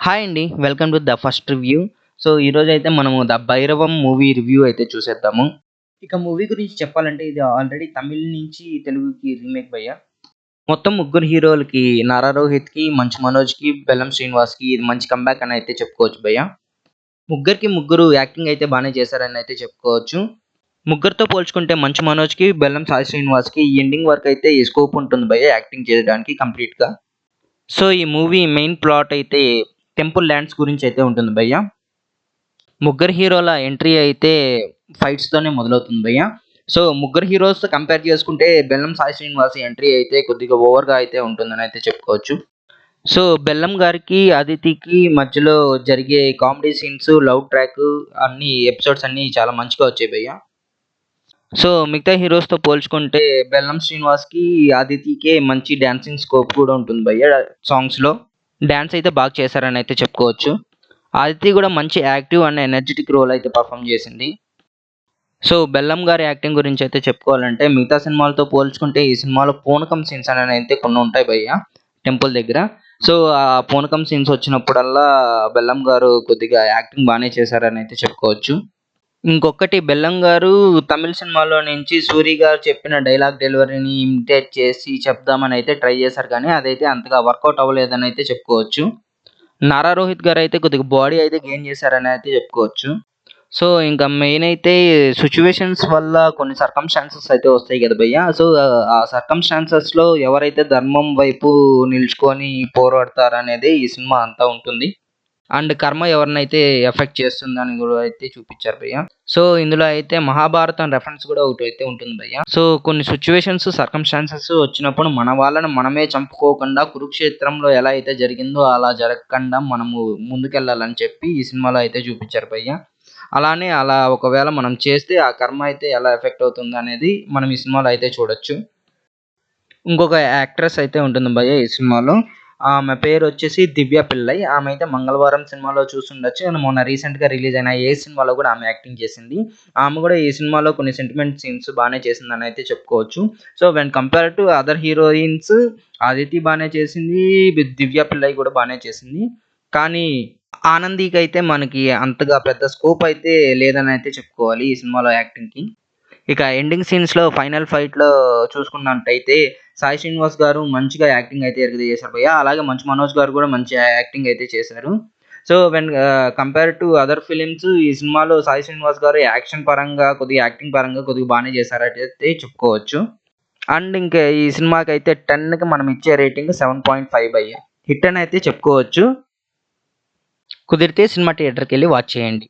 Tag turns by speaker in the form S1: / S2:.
S1: Hi అండి. Welcome to the first review. So, ఈరోజైతే మనము 'ద భైరవం' మూవీ రివ్యూ అయితే చూసేద్దాము. ఇక మూవీ గురించి చెప్పాలంటే ఇది ఆల్రెడీ తమిళ్ నుంచి తెలుగుకి రీమేక్ భయ్యా. మొత్తం ముగ్గురు హీరోలకి 'నారా రోహిత్‌కి', 'మంచు మనోజ్‌కి', 'బెల్లం శ్రీనివాస్‌కి' ఇది మంచి కమ్‌బ్యాక్ అని అయితే చెప్పుకోవచ్చు భయ్యా. ముగ్గురు యాక్టింగ్ అయితే బానే చేశారని అయితే చెప్పుకోవచ్చు. ముగ్గురితో పోల్చుకుంటే 'మంచు మనోజ్‌కి', 'బెల్లం సాయి శ్రీనివాస్‌కి' ఈ ఎండింగ్ వరకు అయితే ఈ స్కోప్ ఉంటుంది భయ్యా యాక్టింగ్ చేయడానికి కంప్లీట్‌గా. సో, ఈ మూవీ మెయిన్ ప్లాట్ అయితే టెంపుల్ ల్యాండ్స్ గురించి అయితే ఉంటుంది భయ్యా. ముగ్గురు హీరోల ఎంట్రీ అయితే ఫైట్స్‌తోనే మొదలవుతుంది భయ్యా. సో, ముగ్గురు హీరోస్‌తో కంపేర్ చేసుకుంటే 'బెల్లం సాయి శ్రీనివాస్' ఎంట్రీ అయితే కొద్దిగా ఓవర్‌గా అయితే ఉంటుందని అయితే చెప్పుకోవచ్చు. సో, బెల్లం గారికి, అదితికి మధ్యలో జరిగే కామెడీ సీన్స్, లవ్ ట్రాక్ అన్ని ఎపిసోడ్స్ అన్నీ చాలా మంచిగా వచ్చాయి భయ్యా. సో, మిగతా హీరోస్‌తో పోల్చుకుంటే 'బెల్లం శ్రీనివాస్‌కి', 'అదితికే' మంచి డాన్సింగ్ స్కోప్ కూడా ఉంటుంది భయ్యా సాంగ్స్‌లో. డాన్స్ అయితే బాగా చేశారని అయితే చెప్పుకోవచ్చు. 'అదితి' కూడా మంచి యాక్టివ్ అండ్ ఎనర్జిటిక్ రోల్ అయితే పర్ఫార్మ్ చేసింది. సో, బెల్లం గారి యాక్టింగ్ గురించి అయితే చెప్పుకోవాలంటే మిగతా సినిమాలతో పోల్చుకుంటే ఈ సినిమాలో పూనకం సీన్స్ అనేవి అయితే కొన్ని ఉంటాయి భయ్యా టెంపుల్ దగ్గర. సో, ఆ పూనకం సీన్స్ వచ్చినప్పుడల్లా బెల్లం గారు కొద్దిగా యాక్టింగ్ బానే చేశారని అయితే చెప్పుకోవచ్చు. ఇంకొకటి బెల్లం గారు తమిళ్ సినిమాలో నుంచి సూరి గారు చెప్పిన డైలాగ్ డెలివరీని ఇమిటేట్ చేసి చెప్దామని అయితే ట్రై చేశారు కానీ అదైతే అంతగా వర్కౌట్ అవ్వలేదని అయితే చెప్పుకోవచ్చు. నారా రోహిత్ గారైతే కొద్దిగా బాడీ అయితే గెయిన్ చేశారని అయితే చెప్పుకోవచ్చు. సో, ఇంకా మెయిన్ అయితే సిట్యుయేషన్స్ వల్ల కొన్ని సర్కమ్‌స్టాన్సెస్ అయితే వస్తాయి కదా భయ్యా! సో, ఆ సర్కమ్‌స్టాన్సెస్‌లో ఎవరైతే ధర్మం వైపు నిలుచుకొని పోరాడతారనేదే ఈ సినిమా అంతా ఉంటుంది. అండ్ కర్మ ఎవరినైతే ఎఫెక్ట్ చేస్తుందని కూడా అయితే చూపిచ్చారు భయ్యా. సో, ఇందులో అయితే మహాభారతం రెఫరెన్స్ కూడా ఒకటైతే ఉంటుంది భయ్యా. సో, కొన్ని సిట్యుయేషన్స్, సర్కమ్‌స్టాన్సెస్ వచ్చినప్పుడు మన వాళ్ళని మనమే చంపుకోకుండా కురుక్షేత్రంలో ఎలా అయితే జరిగిందో అలా జరగకుండా మనము ముందుకెళ్ళాలని చెప్పి ఈ సినిమాలో అయితే చూపిచ్చారు భయ్యా. అలానే అలా ఒకవేళ మనం చేస్తే ఆ కర్మ అయితే ఎలా ఎఫెక్ట్ అవుతుందనేది మనం ఈ సినిమాలో అయితే చూడొచ్చు. ఇంకొక యాక్ట్రెస్ అయితే ఉంటుంది భయ్యా ఈ సినిమాలో. ఆమె పేరొచ్చేసి 'దివ్య పిల్లై'. ఆమె అయితే 'మంగళవారం' సినిమాలో చూసుండొచ్చు. అండ్ మొన్న రీసెంట్‌గా రిలీజ్ అయిన 'ఏ' సినిమాలో కూడా ఆమె యాక్టింగ్ చేసింది. ఆమె కూడా ఈ సినిమాలో కొన్ని సెంటిమెంట్ సీన్స్ బానే చేసిందని అయితే చెప్పుకోవచ్చు. So, when compared to other heroines 'Aditi' బానే చేసింది. 'దివ్య పిల్లై' కూడా బానే చేసింది. కానీ 'ఆనంది'కైతే మనకి అంతగా పెద్ద స్కోప్ అయితే లేదని అయితే చెప్పుకోవాలి ఈ సినిమాలో యాక్టింగ్‌కి. ఇక ఎండింగ్ సీన్స్‌లో ఫైనల్ ఫైట్‌లో చూసుకున్నట్టయితే సాయి శ్రీనివాస్ గారు మంచిగా యాక్టింగ్ అయితే చేశారు భయ్యా. అలాగే మంచు మనోజ్ గారు కూడా మంచి యాక్టింగ్ అయితే చేశారు. So, when compare to other films ఈ సినిమాలో సాయి శ్రీనివాస్ గారు యాక్షన్ పరంగా, కొద్దిగా యాక్టింగ్ పరంగా కొద్దిగా బానే చేశారనైతే చెప్పుకోవచ్చు. అండ్ ఇంకా ఈ సినిమాకైతే 10కి మనం ఇచ్చే రేటింగ్ 7.5 భయ్యా. హిట్ అని అయితే చెప్పుకోవచ్చు. కుదిరితే సినిమా థియేటర్‌కెళ్ళి వాచ్ చేయండి.